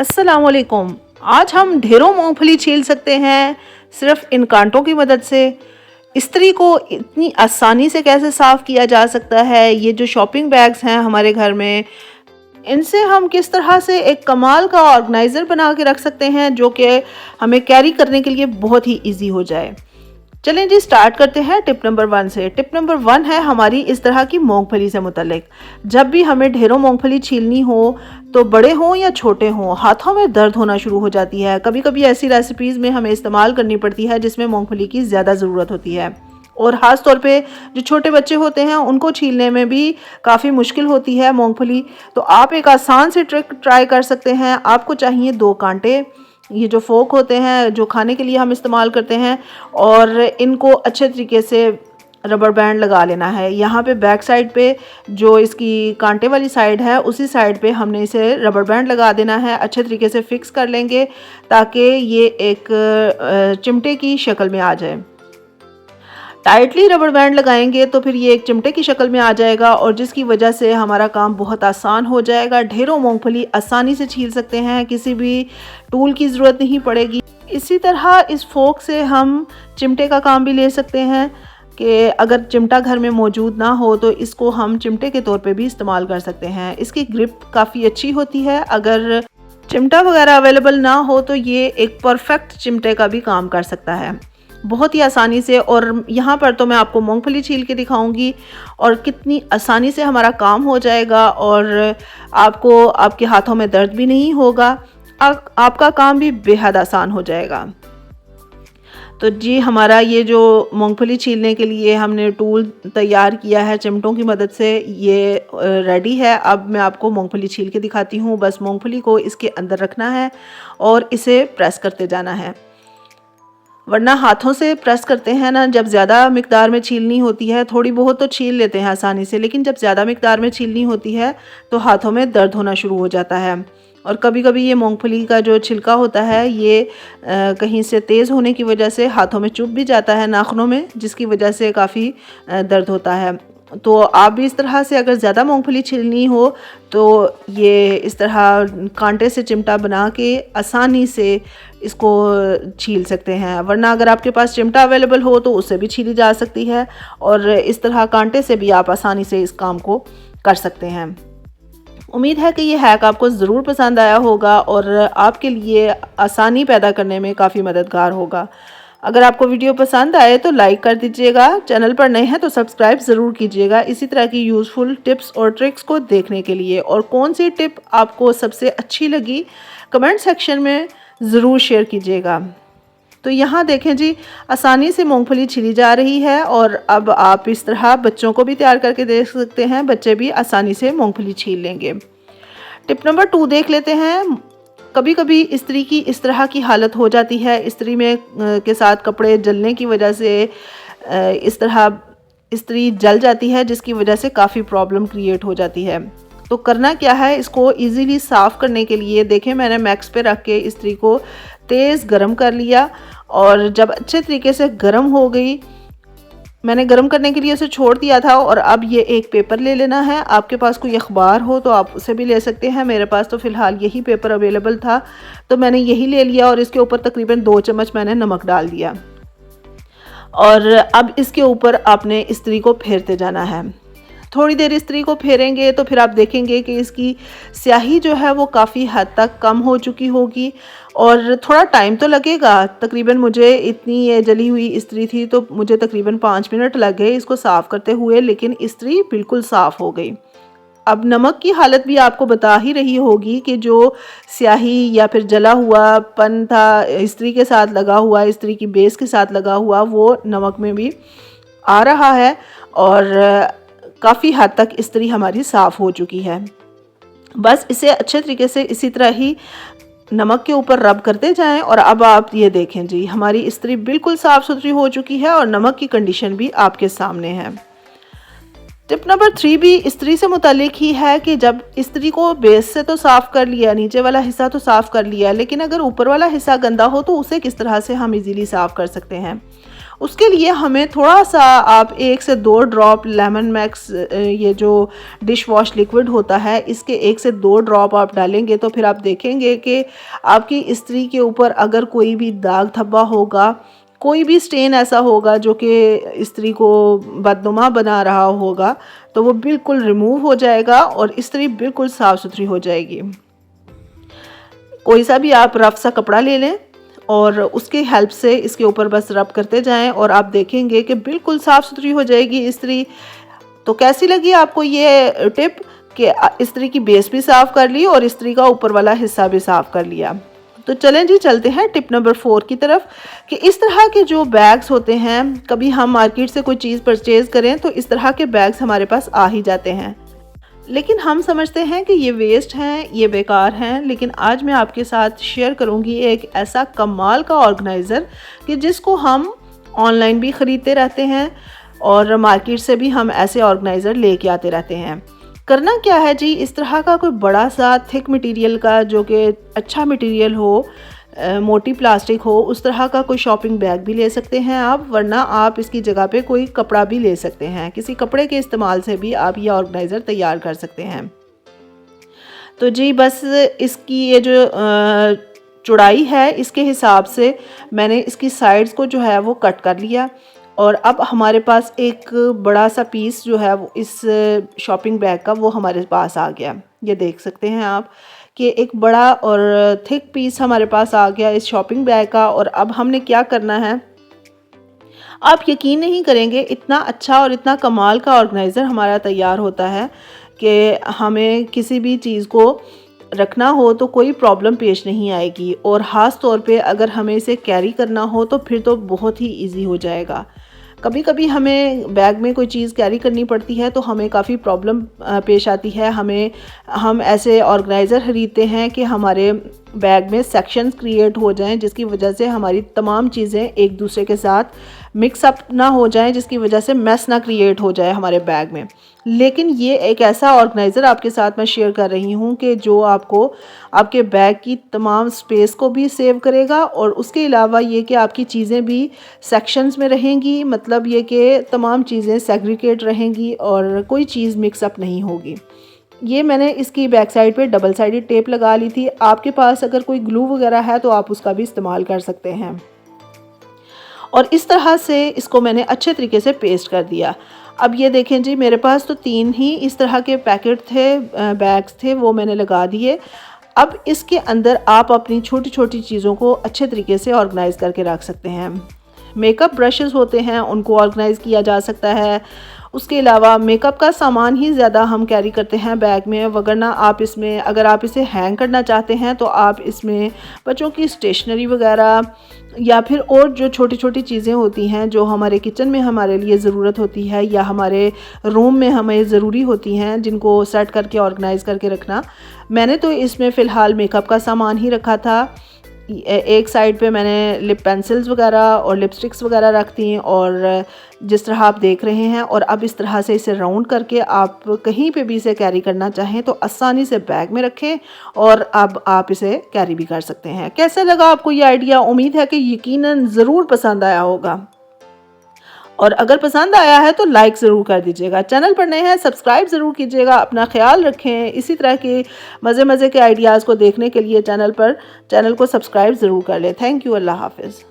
अस्सलामुअलैकुम। आज हम ढेरों मूंगफली छील सकते हैं सिर्फ इन कांटों की मदद से। इस्त्री को इतनी आसानी से कैसे साफ़ किया जा सकता है, ये जो शॉपिंग बैग्स हैं हमारे घर में, इनसे हम किस तरह से एक कमाल का ऑर्गेनाइज़र बना के रख सकते हैं जो कि हमें कैरी करने के लिए बहुत ही ईजी हो जाए। चलें जी, स्टार्ट करते हैं टिप नंबर 1 से। टिप नंबर 1 है हमारी इस तरह की मूंगफली से मुतल्लिक। जब भी हमें ढेरों मूंगफली छीलनी हो, तो बड़े हों या छोटे हों, हाथों में दर्द होना शुरू हो जाती है। कभी कभी ऐसी रेसिपीज़ में हमें इस्तेमाल करनी पड़ती है जिसमें मूंगफली की ज़्यादा ज़रूरत होती है, और ख़ास तौर पे जो छोटे बच्चे होते हैं उनको छीलने में भी काफ़ी मुश्किल होती है मूंगफली। तो आप एक आसान सी ट्रिक ट्राई कर सकते हैं। आपको चाहिए 2 कांटे, ये जो फोक होते हैं जो खाने के लिए हम इस्तेमाल करते हैं, और इनको अच्छे तरीके से रबर बैंड लगा लेना है। यहाँ पे बैक साइड पे जो इसकी कांटे वाली साइड है, उसी साइड पे हमने इसे रबर बैंड लगा देना है। अच्छे तरीके से फिक्स कर लेंगे ताकि ये एक चिमटे की शक्ल में आ जाए। टाइटली रबर बैंड लगाएंगे तो फिर ये एक चिमटे की शक्ल में आ जाएगा, और जिसकी वजह से हमारा काम बहुत आसान हो जाएगा। ढेरों मूंगफली आसानी से छील सकते हैं, किसी भी टूल की ज़रूरत नहीं पड़ेगी। इसी तरह इस फोक से हम चिमटे का काम भी ले सकते हैं कि अगर चिमटा घर में मौजूद ना हो तो इसको हम चिमटे के तौर पे भी इस्तेमाल कर सकते हैं। इसकी ग्रिप काफ़ी अच्छी होती है। अगर चिमटा वगैरह अवेलेबल ना हो तो ये एक परफेक्ट चिमटे का भी काम कर सकता है बहुत ही आसानी से। और यहाँ पर तो मैं आपको मूंगफली छील के दिखाऊंगी और कितनी आसानी से हमारा काम हो जाएगा, और आपको आपके हाथों में दर्द भी नहीं होगा। आपका काम भी बेहद आसान हो जाएगा। तो जी, हमारा ये जो मूंगफली छीलने के लिए हमने टूल तैयार किया है चिमटों की मदद से, ये रेडी है। अब मैं आपको मूंगफली छील के दिखाती हूँ। बस मूंगफली को इसके अंदर रखना है और इसे प्रेस करते जाना है, वरना हाथों से प्रेस करते हैं ना, जब ज़्यादा मिकदार में छीलनी होती है, थोड़ी बहुत तो छील लेते हैं आसानी से, लेकिन जब ज़्यादा मिकदार में छीलनी होती है तो हाथों में दर्द होना शुरू हो जाता है। और कभी कभी ये मूंगफली का जो छिलका होता है ये कहीं से तेज़ होने की वजह से हाथों में चुभ भी जाता है, नाखूनों में, जिसकी वजह से काफ़ी दर्द होता है। तो आप भी इस तरह से अगर ज़्यादा मूंगफली छीलनी हो तो ये इस तरह कांटे से चिमटा बना के आसानी से इसको छील सकते हैं। वरना अगर आपके पास चिमटा अवेलेबल हो तो उससे भी छीली जा सकती है, और इस तरह कांटे से भी आप आसानी से इस काम को कर सकते हैं। उम्मीद है कि ये हैक आपको ज़रूर पसंद आया होगा और आपके लिए आसानी पैदा करने में काफ़ी मददगार होगा। अगर आपको वीडियो पसंद आए तो लाइक कर दीजिएगा। चैनल पर नए हैं तो सब्सक्राइब ज़रूर कीजिएगा इसी तरह की यूज़फुल टिप्स और ट्रिक्स को देखने के लिए। और कौन सी टिप आपको सबसे अच्छी लगी कमेंट सेक्शन में ज़रूर शेयर कीजिएगा। तो यहाँ देखें जी, आसानी से मूंगफली छिली जा रही है, और अब आप इस तरह बच्चों को भी तैयार करके दे सकते हैं। बच्चे भी आसानी से मूंगफली छील लेंगे। टिप नंबर 2 देख लेते हैं। कभी कभी इस्त्री की इस तरह की हालत हो जाती है, इस्त्री में के साथ कपड़े जलने की वजह से इस तरह इस्त्री जल जाती है, जिसकी वजह से काफ़ी प्रॉब्लम क्रिएट हो जाती है। तो करना क्या है, इसको इजीली साफ़ करने के लिए देखें, मैंने मैक्स पे रख के इस्त्री को तेज़ गरम कर लिया, और जब अच्छे तरीके से गरम हो गई, मैंने गरम करने के लिए उसे छोड़ दिया था। और अब ये एक पेपर ले लेना है। आपके पास कोई अखबार हो तो आप उसे भी ले सकते हैं। मेरे पास तो फ़िलहाल यही पेपर अवेलेबल था, तो मैंने यही ले लिया, और इसके ऊपर तकरीबन 2 चम्मच मैंने नमक डाल दिया। और अब इसके ऊपर आपने इस्त्री को फेरते जाना है। थोड़ी देर इस्त्री को फेरेंगे तो फिर आप देखेंगे कि इसकी स्याही जो है वो काफ़ी हद तक कम हो चुकी होगी, और थोड़ा टाइम तो लगेगा। तकरीबन मुझे इतनी ये जली हुई इस्त्री थी तो मुझे तकरीबन 5 मिनट लग गए इसको साफ़ करते हुए, लेकिन इस्त्री बिल्कुल साफ़ हो गई। अब नमक की हालत भी आपको बता ही रही होगी कि जो स्याही या फिर जला हुआ पन था इस्त्री के साथ लगा हुआ, इस्त्री की बेस के साथ लगा हुआ, वो नमक में भी आ रहा है, और काफ़ी हद तक इस्त्री हमारी साफ़ हो चुकी है। बस इसे अच्छे तरीके से इसी तरह ही नमक के ऊपर रब करते जाएं, और अब आप ये देखें जी, हमारी इस्त्री बिल्कुल साफ़ सुथरी हो चुकी है, और नमक की कंडीशन भी आपके सामने है। टिप नंबर 3 भी इस्त्री से मुतालिक ही है कि जब इस्त्री को बेस से तो साफ़ कर लिया, नीचे वाला हिस्सा तो साफ़ कर लिया, लेकिन अगर ऊपर वाला हिस्सा गंदा हो तो उसे किस तरह से हम इजीली साफ़ कर सकते हैं। उसके लिए हमें थोड़ा सा आप 1 से 2 ड्रॉप लेमन मैक्स ये जो डिश वॉश लिक्विड होता है इसके 1 से 2 ड्रॉप आप डालेंगे तो फिर आप देखेंगे कि आपकी इस्त्री के ऊपर अगर कोई भी दाग धब्बा होगा, कोई भी स्टेन ऐसा होगा जो कि इस्त्री को बदनुमा बना रहा होगा, तो वो बिल्कुल रिमूव हो जाएगा और इस्त्री बिल्कुल साफ़ सुथरी हो जाएगी। कोई सा भी आप रफ सा कपड़ा ले लें और उसकी हेल्प से इसके ऊपर बस रब करते जाएं और आप देखेंगे कि बिल्कुल साफ़ सुथरी हो जाएगी इस्त्री। तो कैसी लगी आपको ये टिप कि इस्त्री की बेस भी साफ़ कर ली और इस्त्री का ऊपर वाला हिस्सा भी साफ़ कर लिया। तो चलें जी, चलते हैं टिप नंबर 4 की तरफ कि इस तरह के जो बैग्स होते हैं, कभी हम मार्केट से कोई चीज़ परचेज़ करें तो इस तरह के बैग्स हमारे पास आ ही जाते हैं, लेकिन हम समझते हैं कि ये वेस्ट हैं, ये बेकार हैं। लेकिन आज मैं आपके साथ शेयर करूंगी एक ऐसा कमाल का ऑर्गेनाइज़र कि जिसको हम ऑनलाइन भी ख़रीदते रहते हैं और मार्केट से भी हम ऐसे ऑर्गेनाइज़र लेके आते रहते हैं। करना क्या है जी, इस तरह का कोई बड़ा सा थिक मटेरियल का जो कि अच्छा मटेरियल हो, मोटी प्लास्टिक हो, उस तरह का कोई शॉपिंग बैग भी ले सकते हैं आप, वरना आप इसकी जगह पे कोई कपड़ा भी ले सकते हैं। किसी कपड़े के इस्तेमाल से भी आप ये ऑर्गेनाइज़र तैयार कर सकते हैं। तो जी बस इसकी ये जो चौड़ाई है इसके हिसाब से मैंने इसकी साइड्स को जो है वो कट कर लिया और अब हमारे पास एक बड़ा सा पीस जो है वो इस शॉपिंग बैग का वो हमारे पास आ गया। ये देख सकते हैं आप कि एक बड़ा और थिक पीस हमारे पास आ गया इस शॉपिंग बैग का। और अब हमने क्या करना है, आप यकीन नहीं करेंगे इतना अच्छा और इतना कमाल का ऑर्गेनाइज़र हमारा तैयार होता है कि हमें किसी भी चीज़ को रखना हो तो कोई प्रॉब्लम पेश नहीं आएगी, और ख़ास तौर पे अगर हमें इसे कैरी करना हो तो फिर तो बहुत ही इजी हो जाएगा। कभी कभी हमें बैग में कोई चीज़ कैरी करनी पड़ती है तो हमें काफ़ी प्रॉब्लम पेश आती है। हम ऐसे ऑर्गेनाइज़र ख़रीदते हैं कि हमारे बैग में सेक्शंस क्रिएट हो जाएं जिसकी वजह से हमारी तमाम चीज़ें एक दूसरे के साथ मिक्स अप ना हो जाएं, जिसकी वजह से मैस ना क्रिएट हो जाए हमारे बैग में। लेकिन ये एक ऐसा ऑर्गेनाइज़र आपके साथ मैं शेयर कर रही हूँ कि जो आपको आपके बैग की तमाम स्पेस को भी सेव करेगा और उसके अलावा ये कि आपकी चीज़ें भी सेक्शंस में रहेंगी, मतलब ये कि तमाम चीज़ें सेग्रीगेट रहेंगी और कोई चीज़ मिक्स अप नहीं होगी। ये मैंने इसकी बैक साइड पे डबल साइडेड टेप लगा ली थी। आपके पास अगर कोई ग्लू वगैरह है तो आप उसका भी इस्तेमाल कर सकते हैं। और इस तरह से इसको मैंने अच्छे तरीके से पेस्ट कर दिया। अब ये देखें जी, मेरे पास तो 3 ही इस तरह के पैकेट थे, बैग्स थे, वो मैंने लगा दिए। अब इसके अंदर आप अपनी छोटी छोटी चीज़ों को अच्छे तरीके से ऑर्गेनाइज़ करके रख सकते हैं। मेकअप ब्रशेस होते हैं, उनको ऑर्गेनाइज़ किया जा सकता है। उसके अलावा मेकअप का सामान ही ज़्यादा हम कैरी करते हैं बैग में, वगरना आप इसमें अगर आप इसे हैंग करना चाहते हैं तो आप इसमें बच्चों की स्टेशनरी वगैरह या फिर और जो छोटी छोटी चीज़ें होती हैं जो हमारे किचन में हमारे लिए ज़रूरत होती है या हमारे रूम में हमें ज़रूरी होती हैं, जिनको सेट करके ऑर्गेनाइज़ करके रखना। मैंने तो इसमें फ़िलहाल मेकअप का सामान ही रखा था। एक साइड पे मैंने लिप पेंसिल्स वगैरह और लिपस्टिक्स वगैरह रख दी और जिस तरह आप देख रहे हैं। और अब इस तरह से इसे राउंड करके आप कहीं पे भी इसे कैरी करना चाहें तो आसानी से बैग में रखें और अब आप इसे कैरी भी कर सकते हैं। कैसा लगा आपको ये आइडिया? उम्मीद है कि यकीनन ज़रूर पसंद आया होगा, और अगर पसंद आया है तो लाइक ज़रूर कर दीजिएगा। चैनल पर नए हैं सब्सक्राइब ज़रूर कीजिएगा। अपना ख्याल रखें। इसी तरह के मज़े के आइडियाज़ को देखने के लिए चैनल को सब्सक्राइब ज़रूर कर लें। Thank you. अल्लाह हाफ़िज़।